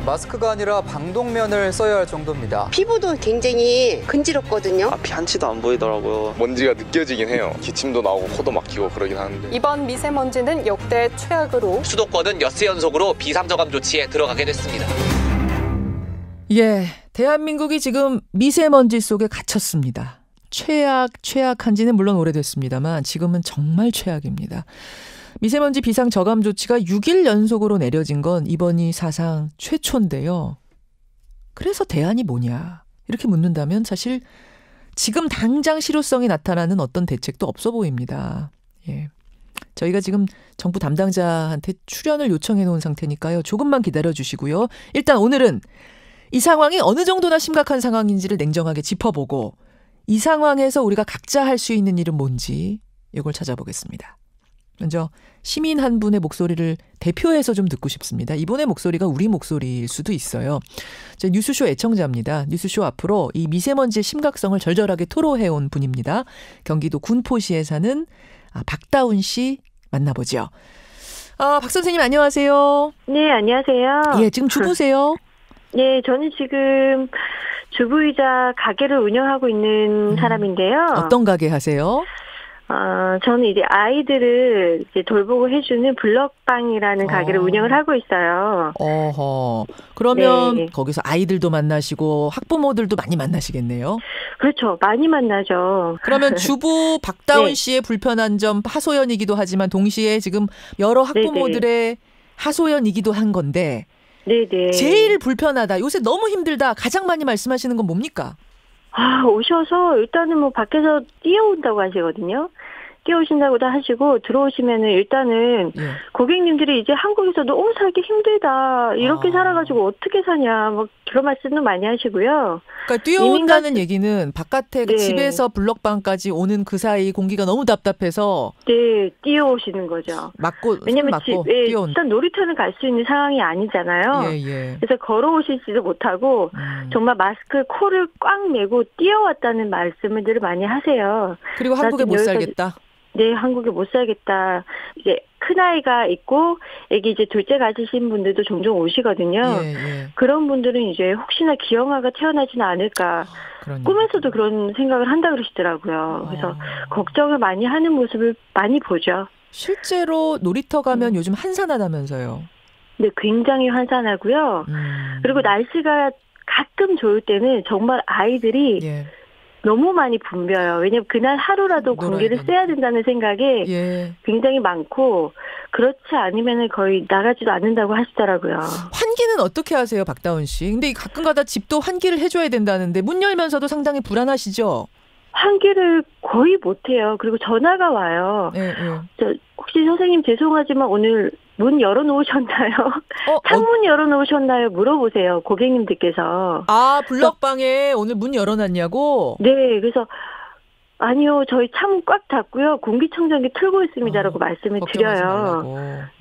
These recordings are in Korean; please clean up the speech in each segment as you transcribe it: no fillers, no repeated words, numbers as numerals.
마스크가 아니라 방독면을 써야 할 정도입니다. 피부도 굉장히 간지럽거든요. 앞이 한치도 안 보이더라고요. 먼지가 느껴지긴 해요. 기침도 나오고 코도 막히고 그러긴 하는데. 이번 미세먼지는 역대 최악으로 수도권은 엿새 연속으로 비상저감 조치에 들어가게 됐습니다. 예, 대한민국이 지금 미세먼지 속에 갇혔습니다. 최악한지는 물론 오래됐습니다만 지금은 정말 최악입니다. 미세먼지 비상저감 조치가 6일 연속으로 내려진 건 이번이 사상 최초인데요. 그래서 대안이 뭐냐 이렇게 묻는다면 사실 지금 당장 실효성이 나타나는 어떤 대책도 없어 보입니다. 예, 저희가 지금 정부 담당자한테 출연을 요청해 놓은 상태니까요. 조금만 기다려 주시고요. 일단 오늘은 이 상황이 어느 정도나 심각한 상황인지를 냉정하게 짚어보고 이 상황에서 우리가 각자 할 수 있는 일은 뭔지 이걸 찾아보겠습니다. 먼저 시민 한 분의 목소리를 대표해서 좀 듣고 싶습니다. 이분의 목소리가 우리 목소리일 수도 있어요. 저 뉴스쇼 애청자입니다. 뉴스쇼 앞으로 이 미세먼지의 심각성을 절절하게 토로해온 분입니다. 경기도 군포시에 사는 박다운 씨 만나보죠. 박 선생님 안녕하세요. 네, 안녕하세요. 예, 지금 주부세요? 네, 저는 지금 주부이자 가게를 운영하고 있는 사람인데요. 어떤 가게 하세요? 저는 이제 아이들을 이제 돌보고 해주는 블럭방이라는 가게를 운영을 하고 있어요. 어허. 그러면 네. 거기서 아이들도 만나시고 학부모들도 많이 만나시겠네요. 그렇죠. 많이 만나죠. 그러면 주부 박다운 네. 씨의 불편한 점 하소연이기도 하지만 동시에 지금 여러 학부모들의 하소연이기도 한 건데 네네. 제일 불편하다. 요새 너무 힘들다. 가장 많이 말씀하시는 건 뭡니까? 오셔서 일단은 뭐 밖에서 뛰어온다고 하시거든요. 뛰어오신다고도 하시고 들어오시면은 일단은 예. 고객님들이 이제 한국에서 너무 살기 힘들다. 이렇게 살아가지고 어떻게 사냐. 뭐 그런 말씀도 많이 하시고요. 그러니까 뛰어온다는 얘기는 바깥에 네. 집에서 블럭방까지 오는 그 사이 공기가 너무 답답해서 네, 뛰어오시는 거죠. 왜냐면 맞고 뛰어온다. 일단 놀이터는 갈 수 있는 상황이 아니잖아요. 예. 그래서 걸어오시지도 못하고 정말 마스크 코를 꽉 메고 뛰어왔다는 말씀을 늘 많이 하세요. 그리고 한국에 못 살겠다. 네, 한국에 못 살겠다. 이제 큰아이가 있고 애기 이제 둘째 가지신 분들도 종종 오시거든요. 예. 그런 분들은 이제 혹시나 기형아가 태어나지는 않을까. 꿈에서도 그런 생각을 한다 그러시더라고요. 그래서 걱정을 많이 하는 모습을 많이 보죠. 실제로 놀이터 가면 요즘 한산하다면서요. 네, 굉장히 환산하고요. 그리고 날씨가 가끔 좋을 때는 정말 아이들이 너무 많이 붐벼요. 왜냐면 그날 하루라도 공기를 쐬야 된다는 생각에 굉장히 많고 그렇지 않으면 거의 나가지도 않는다고 하시더라고요. 환기는 어떻게 하세요, 박다운 씨? 근데 가끔가다 집도 환기를 해줘야 된다는데 문 열면서도 상당히 불안하시죠? 환기를 거의 못해요. 그리고 전화가 와요. 혹시 선생님 죄송하지만 오늘 문 열어놓으셨나요? 창문 열어놓으셨나요? 물어보세요. 고객님들께서. 블럭방에 오늘 문 열어놨냐고? 네. 그래서 아니요. 저희 창문 꽉 닫고요. 공기청정기 틀고 있습니다라고 말씀을 드려요.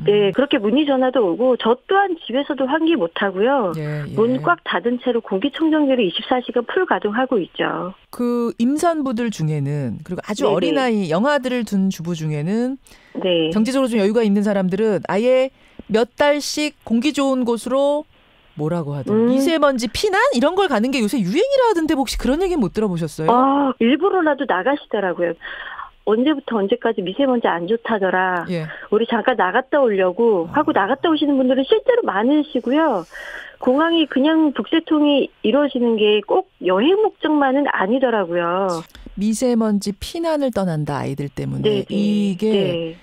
네. 그렇게 문의 전화도 오고 저 또한 집에서도 환기 못하고요. 문 꽉 닫은 채로 공기청정기를 24시간 풀 가동하고 있죠. 그 임산부들 중에는 그리고 아주 어린아이 영아들을 둔 주부 중에는 경제적으로 좀 여유가 있는 사람들은 아예 몇 달씩 공기 좋은 곳으로 뭐라고 하든 미세먼지 피난 이런 걸 가는 게 요새 유행이라 하던데 혹시 그런 얘기는 못 들어보셨어요? 일부러라도 나가시더라고요. 언제부터 언제까지 미세먼지 안 좋다더라. 우리 잠깐 나갔다 오려고 하고 나갔다 오시는 분들은 실제로 많으시고요. 공항이 그냥 북새통이 이루어지는 게 꼭 여행 목적만은 아니더라고요. 미세먼지 피난을 떠난다 아이들 때문에 이게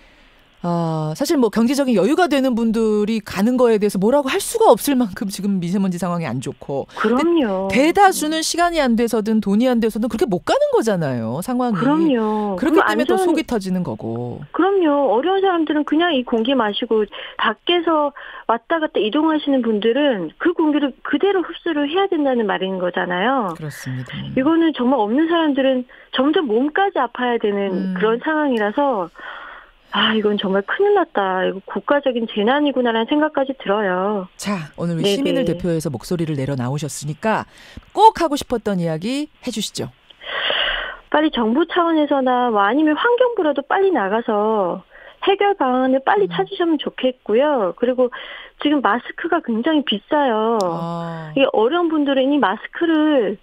사실 뭐 경제적인 여유가 되는 분들이 가는 거에 대해서 뭐라고 할 수가 없을 만큼 지금 미세먼지 상황이 안 좋고. 그럼요. 대다수는 시간이 안 돼서든 돈이 안 돼서든 그렇게 못 가는 거잖아요. 상황이. 그럼요. 그렇기 때문에 또 속이 터지는 거고. 그럼요. 어려운 사람들은 그냥 이 공기 마시고 밖에서 왔다 갔다 이동하시는 분들은 그 공기를 그대로 흡수를 해야 된다는 말인 거잖아요. 그렇습니다. 이거는 정말 없는 사람들은 점점 몸까지 아파야 되는 그런 상황이라서 이건 정말 큰일 났다. 이거 국가적인 재난이구나라는 생각까지 들어요. 자, 오늘 우리 시민을 대표해서 목소리를 내려 나오셨으니까 꼭 하고 싶었던 이야기 해주시죠. 빨리 정부 차원에서나 아니면 환경부라도 빨리 나가서 해결 방안을 빨리 찾으시면 좋겠고요. 그리고 지금 마스크가 굉장히 비싸요. 이게 어려운 분들은 이 마스크를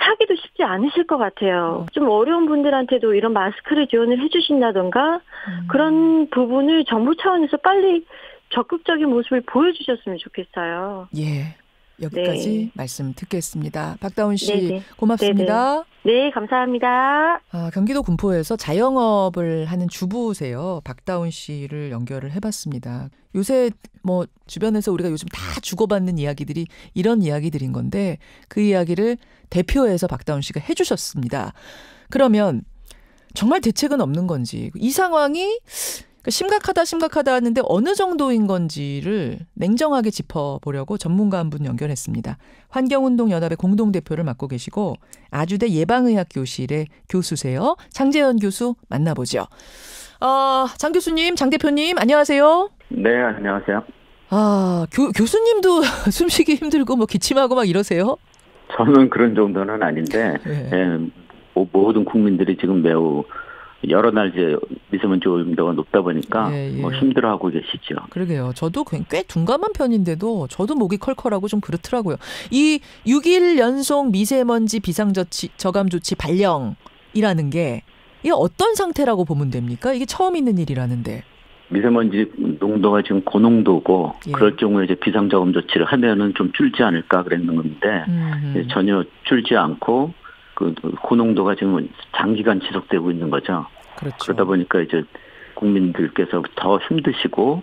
사기도 쉽지 않으실 것 같아요. 좀 어려운 분들한테도 이런 마스크를 지원을 해주신다던가 그런 부분을 정부 차원에서 빨리 적극적인 모습을 보여주셨으면 좋겠어요. 예, 여기까지 네. 말씀 듣겠습니다. 박다운 씨 네네. 고맙습니다. 네, 감사합니다. 경기도 군포에서 자영업을 하는 주부세요. 박다운 씨를 연결을 해봤습니다. 요새 뭐 주변에서 우리가 요즘 다 주고받는 이야기들이 이런 이야기들인 건데 그 이야기를 대표해서 박다운 씨가 해주셨습니다. 그러면 정말 대책은 없는 건지 이 상황이 심각하다 하는데 어느 정도인 건지를 냉정하게 짚어보려고 전문가 한 분 연결했습니다. 환경운동연합의 공동대표를 맡고 계시고 아주대 예방의학교실의 교수세요. 장재현 교수 만나보죠. 장 교수님, 장 대표님 안녕하세요. 네, 안녕하세요. 교수님도 숨쉬기 힘들고 뭐 기침하고 막 이러세요? 저는 그런 정도는 아닌데 네. 모든 국민들이 지금 매우 여러 날 이제 미세먼지 오염도가 높다 보니까 힘들어하고 계시죠. 그러게요. 저도 꽤 둔감한 편인데도 저도 목이 컬컬하고 좀 그렇더라고요. 이 6일 연속 미세먼지 비상저감 조치 발령이라는 게 이게 어떤 상태라고 보면 됩니까? 이게 처음 있는 일이라는데. 미세먼지 농도가 지금 고농도고 그럴 경우에 이제 비상저감 조치를 하면은 좀 줄지 않을까 그랬는 건데 전혀 줄지 않고 그 고농도가 지금 장기간 지속되고 있는 거죠. 그렇죠. 그러다 보니까 이제 국민들께서 더 힘드시고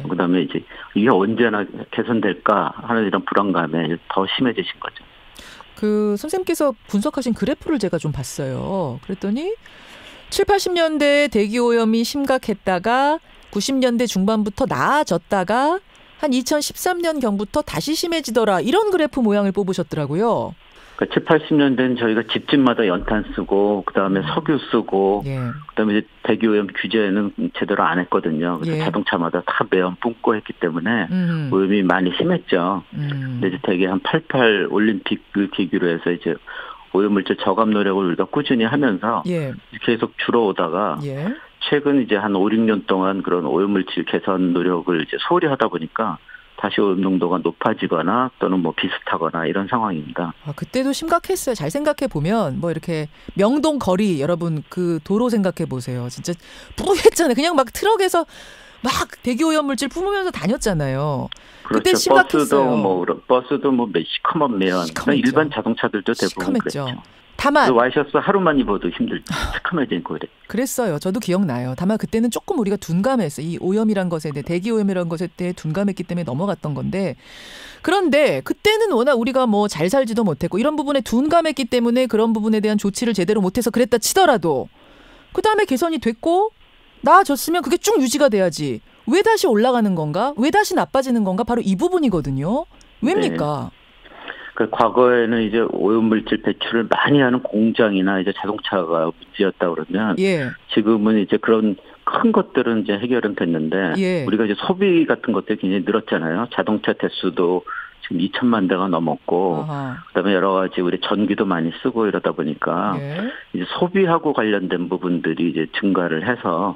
그다음에 이제 이게 언제나 개선될까 하는 이런 불안감에 더 심해지신 거죠. 선생님께서 분석하신 그래프를 제가 좀 봤어요. 그랬더니 7, 80년대 대기오염이 심각했다가 90년대 중반부터 나아졌다가 한 2013년경부터 다시 심해지더라. 이런 그래프 모양을 뽑으셨더라고요. 그러니까 7, 80년대는 저희가 집집마다 연탄 쓰고 그다음에 석유 쓰고 그다음에 이제 대기오염 규제는 제대로 안 했거든요. 그래서 자동차마다 다 매연 뿜고 했기 때문에 오염이 많이 심했죠. 근데 이제 대개 한 88 올림픽을 계기로 해서 이제 오염물질 저감 노력을 우리가 꾸준히 하면서 계속 줄어오다가 최근 이제 한 5, 6년 동안 그런 오염물질 개선 노력을 이제 소홀히 하다 보니까 다시 오염 농도가 높아지거나 또는 뭐 비슷하거나 이런 상황입니다. 그때도 심각했어요. 잘 생각해 보면 뭐 이렇게 명동 거리 여러분 그 도로 생각해 보세요. 진짜 뿌했잖아요. 그냥 막 트럭에서 막 대기오염 물질 뿜으면서 다녔잖아요. 그렇죠. 그때 심각했어요. 버스도 뭐 시커먼 매연. 일반 자동차들도 대부분 시커맸죠. 그랬죠. 다만 와이셔츠 하루만 입어도 시커매지고 그랬어요. 저도 기억나요. 다만 그때는 조금 우리가 둔감했어요. 이 오염이란 것에 대해 대기오염이란 것에 대해 둔감했기 때문에 넘어갔던 건데 그런데 그때는 워낙 우리가 뭐 잘 살지도 못했고 이런 부분에 둔감했기 때문에 그런 부분에 대한 조치를 제대로 못해서 그랬다 치더라도 그다음에 개선이 됐고 나아졌으면 그게 쭉 유지가 돼야지. 왜 다시 올라가는 건가? 왜 다시 나빠지는 건가? 바로 이 부분이거든요. 왜입니까? 과거에는 이제 오염물질 배출을 많이 하는 공장이나 이제 자동차가 문제였다 그러면 지금은 이제 그런 큰 것들은 이제 해결은 됐는데 우리가 이제 소비 같은 것들이 굉장히 늘었잖아요. 자동차 대수도 지금 2천만 대가 넘었고 그다음에 여러 가지 우리 전기도 많이 쓰고 이러다 보니까 이제 소비하고 관련된 부분들이 이제 증가를 해서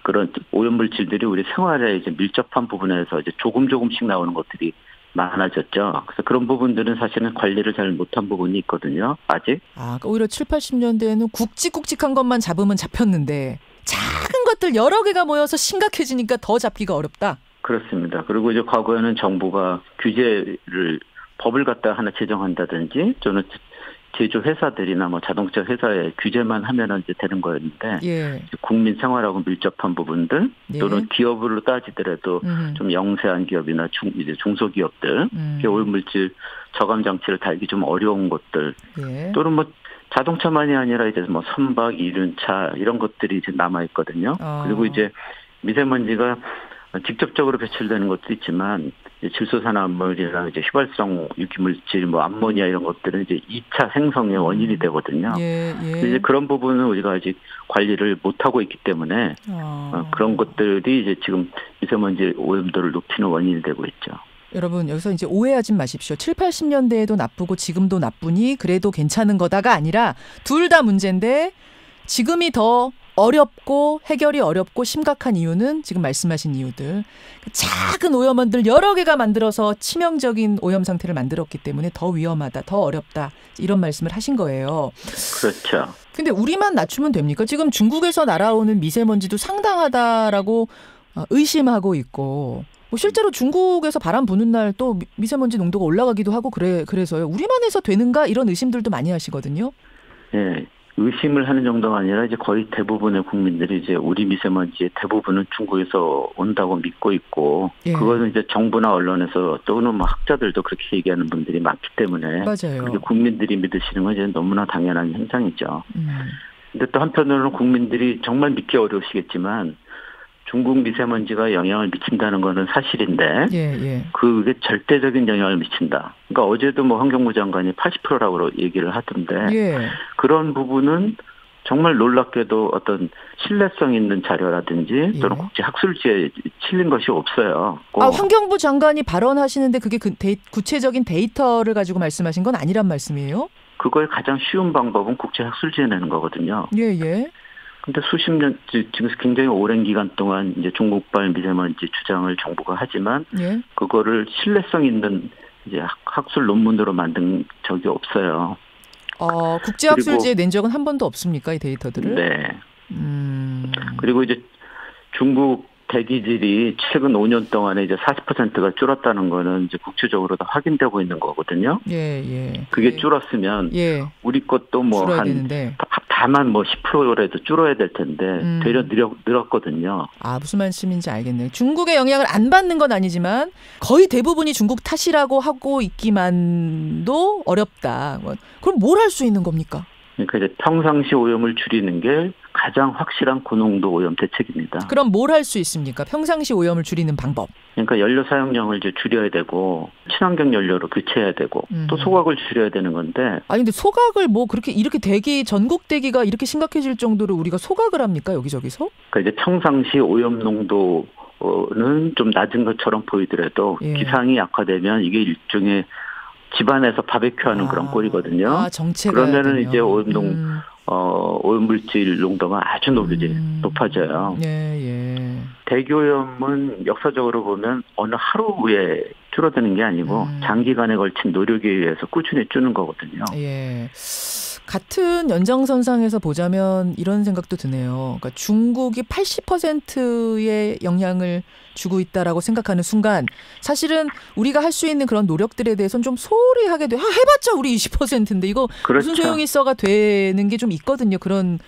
그런 오염물질들이 우리 생활에 이제 밀접한 부분에서 이제 조금씩 나오는 것들이 많아졌죠. 그래서 그런 부분들은 사실은 관리를 잘 못한 부분이 있거든요. 아직. 그러니까 오히려 7, 80년대에는 굵직굵직한 것만 잡으면 잡혔는데 작은 것들 여러 개가 모여서 심각해지니까 더 잡기가 어렵다. 그렇습니다. 그리고 이제 과거에는 정부가 법을 갖다 하나 제정한다든지 저는 제조회사들이나 뭐 자동차 회사에 규제만 하면은 이제 되는 거였는데 국민 생활하고 밀접한 부분들 또는 기업으로 따지더라도 좀 영세한 기업이나 이제 중소기업들 오염물질 저감 장치를 달기 좀 어려운 것들 또는 뭐 자동차만이 아니라 이제 뭐 선박, 이륜차 이런 것들이 이제 남아 있거든요. 그리고 이제 미세먼지가 직접적으로 배출되는 것도 있지만 질소산화물이나 이제 휘발성 유기물질, 뭐 암모니아 이런 것들은 이제 2차 생성의 원인이 되거든요. 이제 그런 부분은 우리가 아직 관리를 못 하고 있기 때문에 그런 것들이 이제 지금 미세먼지 오염도를 높이는 원인이 되고 있죠. 여러분 여기서 이제 오해하지 마십시오. 7, 80년대에도 나쁘고 지금도 나쁘니 그래도 괜찮은 거다가 아니라 둘 다 문제인데 지금이 더 어렵고 해결이 어렵고 심각한 이유는 지금 말씀하신 이유들. 작은 오염원들 여러 개가 만들어서 치명적인 오염 상태를 만들었기 때문에 더 위험하다, 더 어렵다 이런 말씀을 하신 거예요. 그렇죠. 근데 우리만 낮추면 됩니까? 지금 중국에서 날아오는 미세먼지도 상당하다라고 의심하고 있고 뭐 실제로 중국에서 바람 부는 날 또 미세먼지 농도가 올라가기도 하고 그래서요. 우리만 해서 되는가 이런 의심들도 많이 하시거든요. 네. 의심을 하는 정도가 아니라 이제 거의 대부분의 국민들이 이제 우리 미세먼지의 대부분은 중국에서 온다고 믿고 있고 예. 그거는 이제 정부나 언론에서 또는 뭐 학자들도 그렇게 얘기하는 분들이 많기 때문에 맞아요. 그렇게 국민들이 믿으시는 건 이제 너무나 당연한 현상이죠. 근데 또 한편으로는 국민들이 정말 믿기 어려우시겠지만 중국 미세먼지가 영향을 미친다는 거는 사실인데 예. 그게 절대적인 영향을 미친다. 그러니까 어제도 뭐 환경부 장관이 80%라고 얘기를 하던데 예. 그런 부분은 정말 놀랍게도 어떤 신뢰성 있는 자료라든지 또는 국제 학술지에 실린 것이 없어요. 환경부 장관이 발언하시는데 그게 구체적인 데이터를 가지고 말씀하신 건 아니란 말씀이에요? 그거의 가장 쉬운 방법은 국제 학술지에 내는 거거든요. 예. 근데 수십 년, 지금 굉장히 오랜 기간 동안 이제 중국발 미세먼지 주장을 정부가 하지만, 예. 그거를 신뢰성 있는 이제 학술 논문으로 만든 적이 없어요. 국제학술지에 낸 적은 한 번도 없습니까, 이 데이터들을? 네. 그리고 이제 중국 대기질이 최근 5년 동안에 이제 40%가 줄었다는 거는 이제 국제적으로 다 확인되고 있는 거거든요. 예. 그게 줄었으면, 우리 것도 뭐 다만 뭐 10%라도 줄어야 될 텐데 되려 늘었거든요. 무슨 말씀인지 알겠네요. 중국의 영향을 안 받는 건 아니지만 거의 대부분이 중국 탓이라고 하고 있기만도 어렵다. 그럼 뭘 할 수 있는 겁니까? 그러니까 이제 평상시 오염을 줄이는 게 가장 확실한 고농도 오염 대책입니다. 그럼 뭘 할 수 있습니까? 평상시 오염을 줄이는 방법. 그러니까 연료 사용량을 이제 줄여야 되고 친환경 연료로 교체해야 되고 또 소각을 줄여야 되는 건데. 근데 소각을 뭐 이렇게 전국 대기가 이렇게 심각해질 정도로 우리가 소각을 합니까 여기저기서? 그러니까 이제 평상시 오염 농도는 좀 낮은 것처럼 보이더라도 기상이 악화되면 이게 일종의 집안에서 바베큐하는 그런 꼴이거든요. 그러면은 이제 오염물질 농도가 아주 높아져요. 예. 대기오염은 역사적으로 보면 어느 하루에 줄어드는 게 아니고 장기간에 걸친 노력에 의해서 꾸준히 줄는 거거든요. 예. 같은 연장선상에서 보자면 이런 생각도 드네요. 그러니까 중국이 80%의 영향을 주고 있다라고 생각하는 순간 사실은 우리가 할 수 있는 그런 노력들에 대해서는 좀 소홀히 하게 돼. 해봤자 우리 20%인데 이거 그렇죠. 무슨 소용이 있어가 되는 게 좀 있거든요. 그런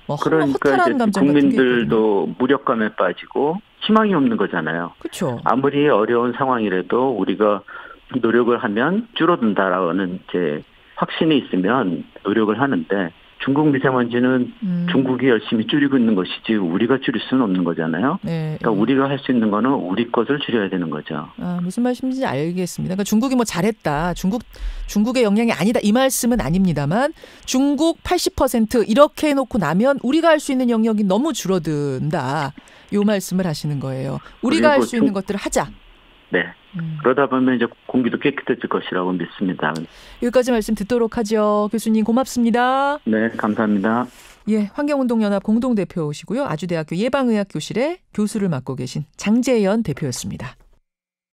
허탈한 감정 같은 게 국민들도 무력감에 빠지고 희망이 없는 거잖아요. 그렇죠. 아무리 어려운 상황이라도 우리가 노력을 하면 줄어든다라는 이제 확신이 있으면 노력을 하는데 중국 미세먼지는 중국이 열심히 줄이고 있는 것이지 우리가 줄일 수는 없는 거잖아요. 그러니까 우리가 할 수 있는 거는 우리 것을 줄여야 되는 거죠. 무슨 말씀인지 알겠습니다. 그러니까 중국이 뭐 잘했다. 중국의 영향이 아니다. 이 말씀은 아닙니다만 중국 80% 이렇게 해놓고 나면 우리가 할 수 있는 영역이 너무 줄어든다. 이 말씀을 하시는 거예요. 우리가 할 수 있는 것들을 하자. 네. 그러다 보면 이제 공기도 깨끗해질 것이라고 믿습니다. 여기까지 말씀 듣도록 하죠. 교수님 고맙습니다. 네, 감사합니다. 예, 환경운동연합 공동대표시고요. 아주대학교 예방의학교실의 교수를 맡고 계신 장재현 대표였습니다.